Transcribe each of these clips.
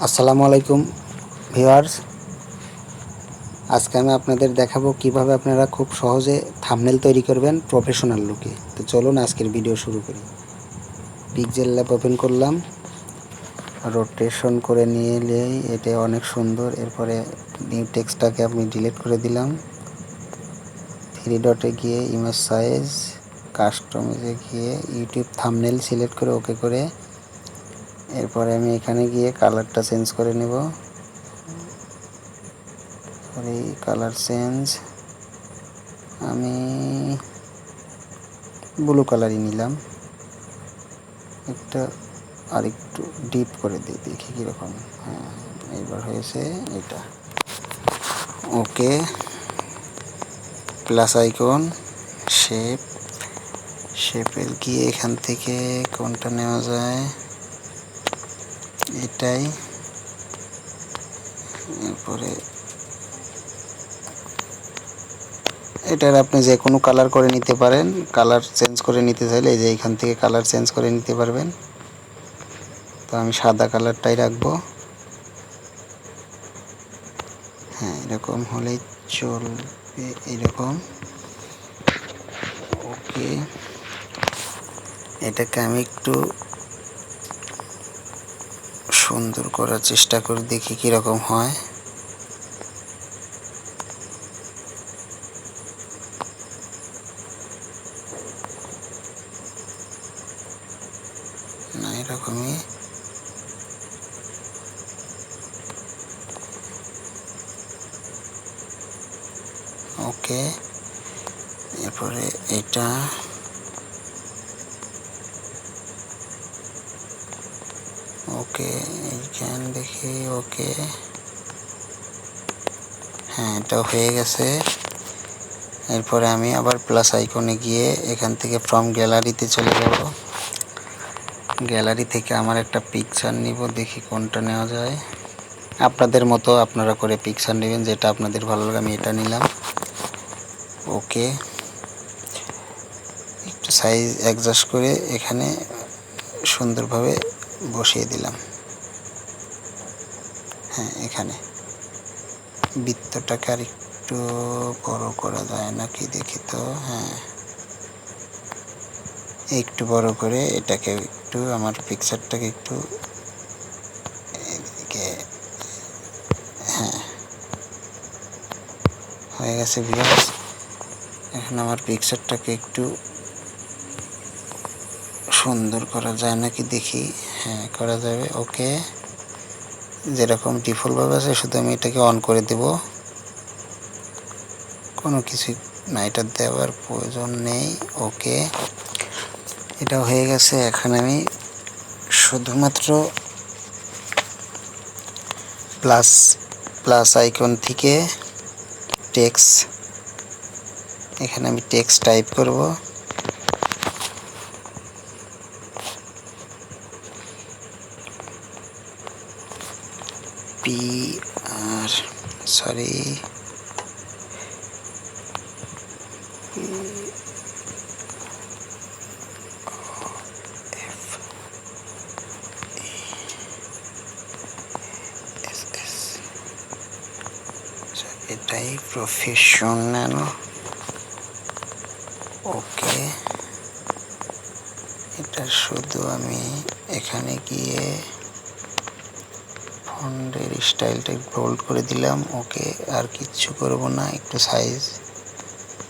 আসসালামু আলাইকুম ভিউয়ার্স, আজকে আমি আপনাদের দেখাবো কিভাবে আপনারা খুব সহজে থাম্বনেল তৈরি করবেন প্রফেশনাল লুকে। তো চলুন আজকের ভিডিও শুরু করি। পিক্সেল ল্যাব ওপেন করলাম, রোটেশন করে নিয়ে এলেই এটা অনেক সুন্দর। এরপরে নিউ টেক্সটটাকে আমি ডিলিট করে দিলাম। 3 ডটে গিয়ে ইমেজ সাইজ, কাস্টমাইজে গিয়ে ইউটিউব থাম্বনেল সিলেক্ট করে ওকে করে এরপরে আমি এখানে গিয়ে কালারটা চেঞ্জ করে নেব। এই কালার চেঞ্জ আমি ব্লু কালারই নিলাম, একটা আর একটু ডিপ করে দিই, দেখি কীরকম। হ্যাঁ, এইবার হয়েছে এটা। ওকে, প্লাস আইকন, শেপের গিয়ে এখান থেকে কোনটা নেওয়া যায়, এটাই। এরপরে এটার আপনি যে কোনো কালার করে নিতে পারেন। কালার চেঞ্জ করে নিতে চাইলে এই যে এখান থেকে কালার চেঞ্জ করে নিতে পারবেন। তো আমি সাদা কালারটাই রাখবো। হ্যাঁ, এরকম হলেই চলবে, এরকম। ওকে, এটাকে আমি একটু সুন্দর করার চেষ্টা করে দেখি কীরকম হয়। না, এরকমই। ওকে, এরপরে এটা ওকে, এইখান দেখি। ওকে, হ্যাঁ, এটা হয়ে গেছে। এরপরে আমি আবার প্লাস আইকনে গিয়ে এখান থেকে ফ্রম গ্যালারিতে চলে যাব। গ্যালারি থেকে আমার একটা পিকচার নিব, দেখি কোনটা নেওয়া যায়। আপনাদের মতো আপনারা করে পিকচার নেবেন, যেটা আপনাদের ভালো লাগে। আমি এটা নিলাম। ওকে, একটু সাইজ অ্যাডজাস্ট করে এখানে সুন্দরভাবে বসিয়ে দিলাম। হ্যাঁ, এখানে বৃত্তটাকে আর একটু বড় করা যায় নাকি দেখি তো। হ্যাঁ, একটু বড় করে এটাকে একটু, আমার পিকচারটাকে একটু এদিকে। হ্যাঁ, হয়ে গেছে ভিউয়ার্স। এখন আমার পিকচারটাকে একটু সুন্দর করা যায় নাকি দেখি। হ্যাঁ, করা যাবে। ওকে, যেরকম ডিফল্টভাবে আছে শুধু আমি এটাকে অন করে দেব, কোনো কিছু না, এটা দেওয়ার প্রয়োজন নেই। ওকে, এটা হয়ে গেছে। এখন আমি শুধুমাত্র প্লাস আইকন থেকে টেক্সট, এখানে আমি টেক্সট টাইপ করব। পি আর সরি এটাই প্রফেশনাল। ওকে, এটা শুধু আমি এখানে গিয়ে ফন্টের স্টাইলটা বোল্ড করে দিলাম। ওকে, আর কিচ্ছু করব না, একটু সাইজটাকে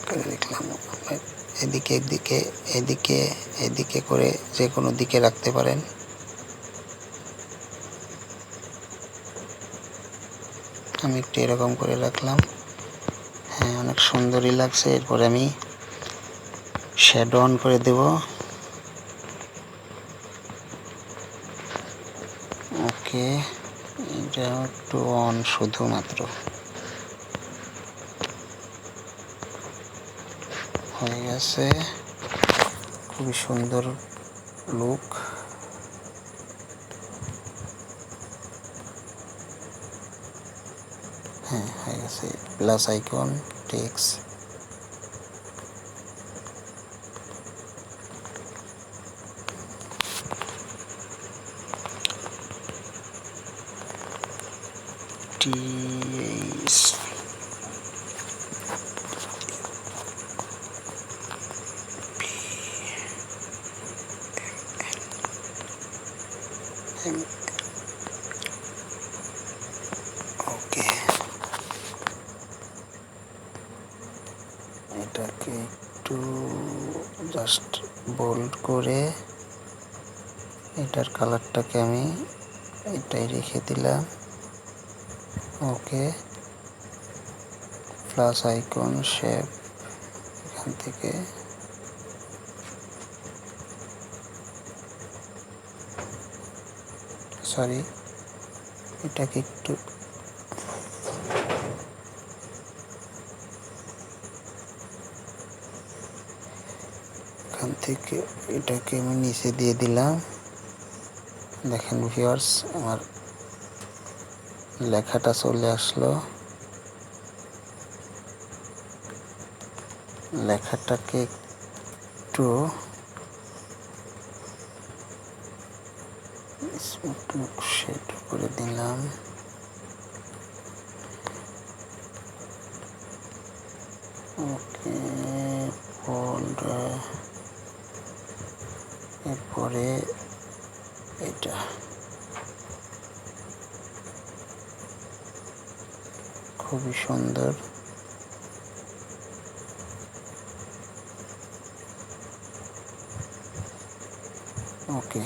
করে দেখলাম। এদিকে এদিকে এদিকে এদিকে করে যে কোনো দিকে রাখতে পারেন। আমি একটু এরকম করে রাখলাম। হ্যাঁ, অনেক সুন্দরই লাগছে। এরপরে আমি শ্যাডো অন করে দেব। ওকে, এটা একটু অন শুধুমাত্র, হয়ে গেছে। খুবই সুন্দর লুক। হ্যাঁ, হয়ে গেছে। প্লাস আইকন, টেক্সট, টিএস ওকে, এটাকে একটু জাস্ট বোল্ড করে এটার কালারটাকে আমি এটাই রেখে দিলাম। ওকে, প্লাস আইকন শেপ, এখান থেকে সরি এটাকে একটু এখান থেকে এটাকে আমি নিচে দিয়ে দিলাম। দেখেন ভিউয়ার্স, আমার লেখাটা চলে আসলো। লেখাটাকে একটু শেড করে দিলাম। ওকে, বোল্ড, এরপরে এটা খুবই সুন্দর। ওকে,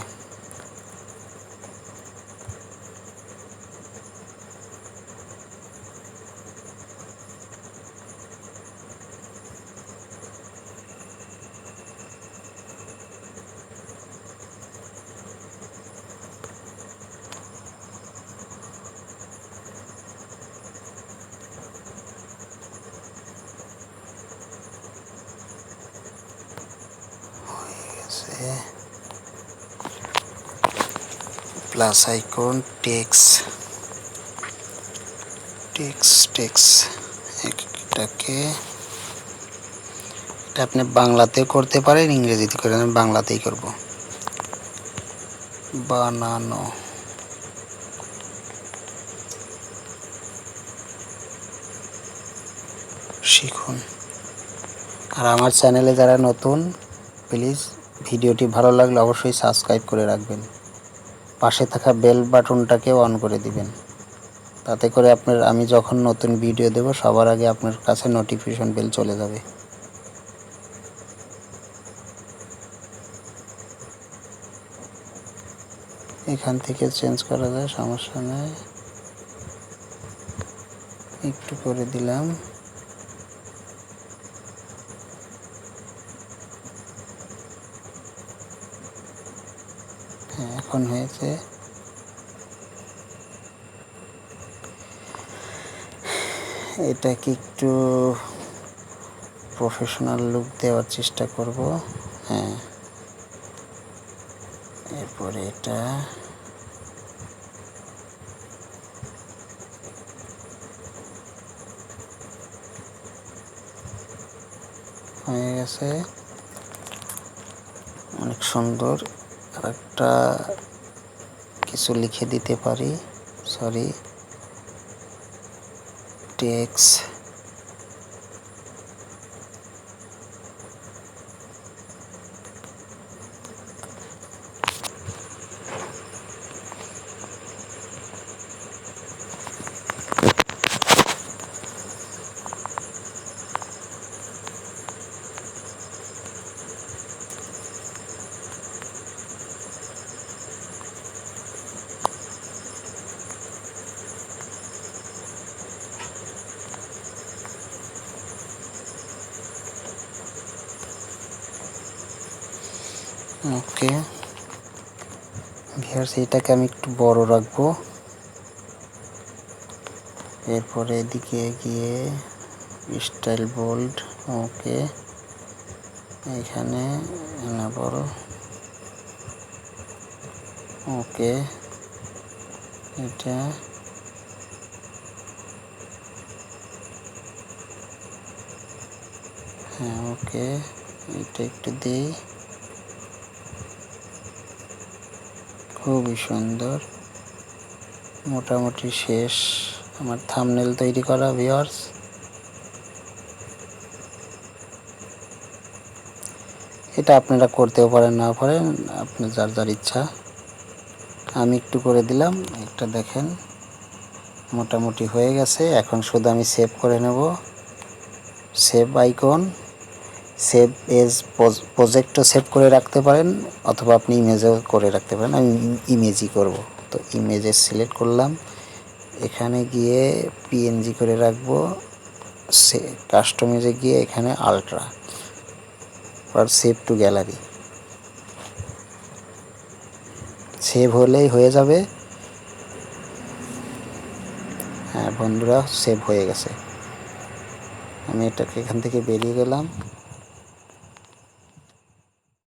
প্লাস আইকন টেক্স এটাকে, এটা আপনি বাংলাতেও করতে পারেন, ইংরেজিতে করে, আমি বাংলাতেই করব। বানানো, শিখুন। আর আমার চ্যানেলে যারা নতুন, প্লিজ ভিডিওটি ভালো লাগলে অবশ্যই সাবস্ক্রাইব করে রাখবেন, পাশে থাকা বেল বাটনটাকে অন করে দিবেন, তাতে করে আমি যখন নতুন ভিডিও দেব সবার আগে আপনার কাছে নোটিফিকেশন বেল চলে যাবে। এখান থেকে চেঞ্জ করা যায়, সমস্যা নেই, একটু করে দিলাম। হ্যাঁ, এখন হয়েছে। এটাকে একটু প্রফেশনাল লুক দেওয়ার চেষ্টা করব। হ্যাঁ, এরপরে এটা হয়ে গেছে, অনেক সুন্দর। আর একটা কিছু লিখে দিতে পারি, সরি, টেক্স ওকে ভিউয়ার্স, এটাকে আমি একটু বড় রাখবো। এরপরে এদিকে গিয়ে স্টাইল বোল্ড, ওকে, এখানে এনেবল, ওকে, এটা হ্যাঁ, ওকে, এটা একটু দিই, খুবই সুন্দর, মোটামুটি শেষ আমার থাম্বনেল তৈরি করা ভিউয়ার্স। এটা আপনারা করতেও পারেন, না পারেন, আপনার যার যার ইচ্ছা। আমি একটু করে দিলাম, একটা দেখেন মোটামুটি হয়ে গেছে। এখন শুধু আমি সেভ করে নেব। সেভ আইকন, সেভ এজ প্রজেক্টও সেভ করে রাখতে পারেন, অথবা আপনি ইমেজও করে রাখতে পারেন। আমি ইমেজই করব, তো ইমেজে সিলেক্ট করলাম, এখানে গিয়ে পিএনজি করে রাখবো। সে কাস্টমাইজে গিয়ে এখানে আলট্রা আর সেভ টু গ্যালারি, সেভ হলেই হয়ে যাবে। হ্যাঁ বন্ধুরা, সেভ হয়ে গেছে। আমি এটাকে এখান থেকে বেরিয়ে গেলাম।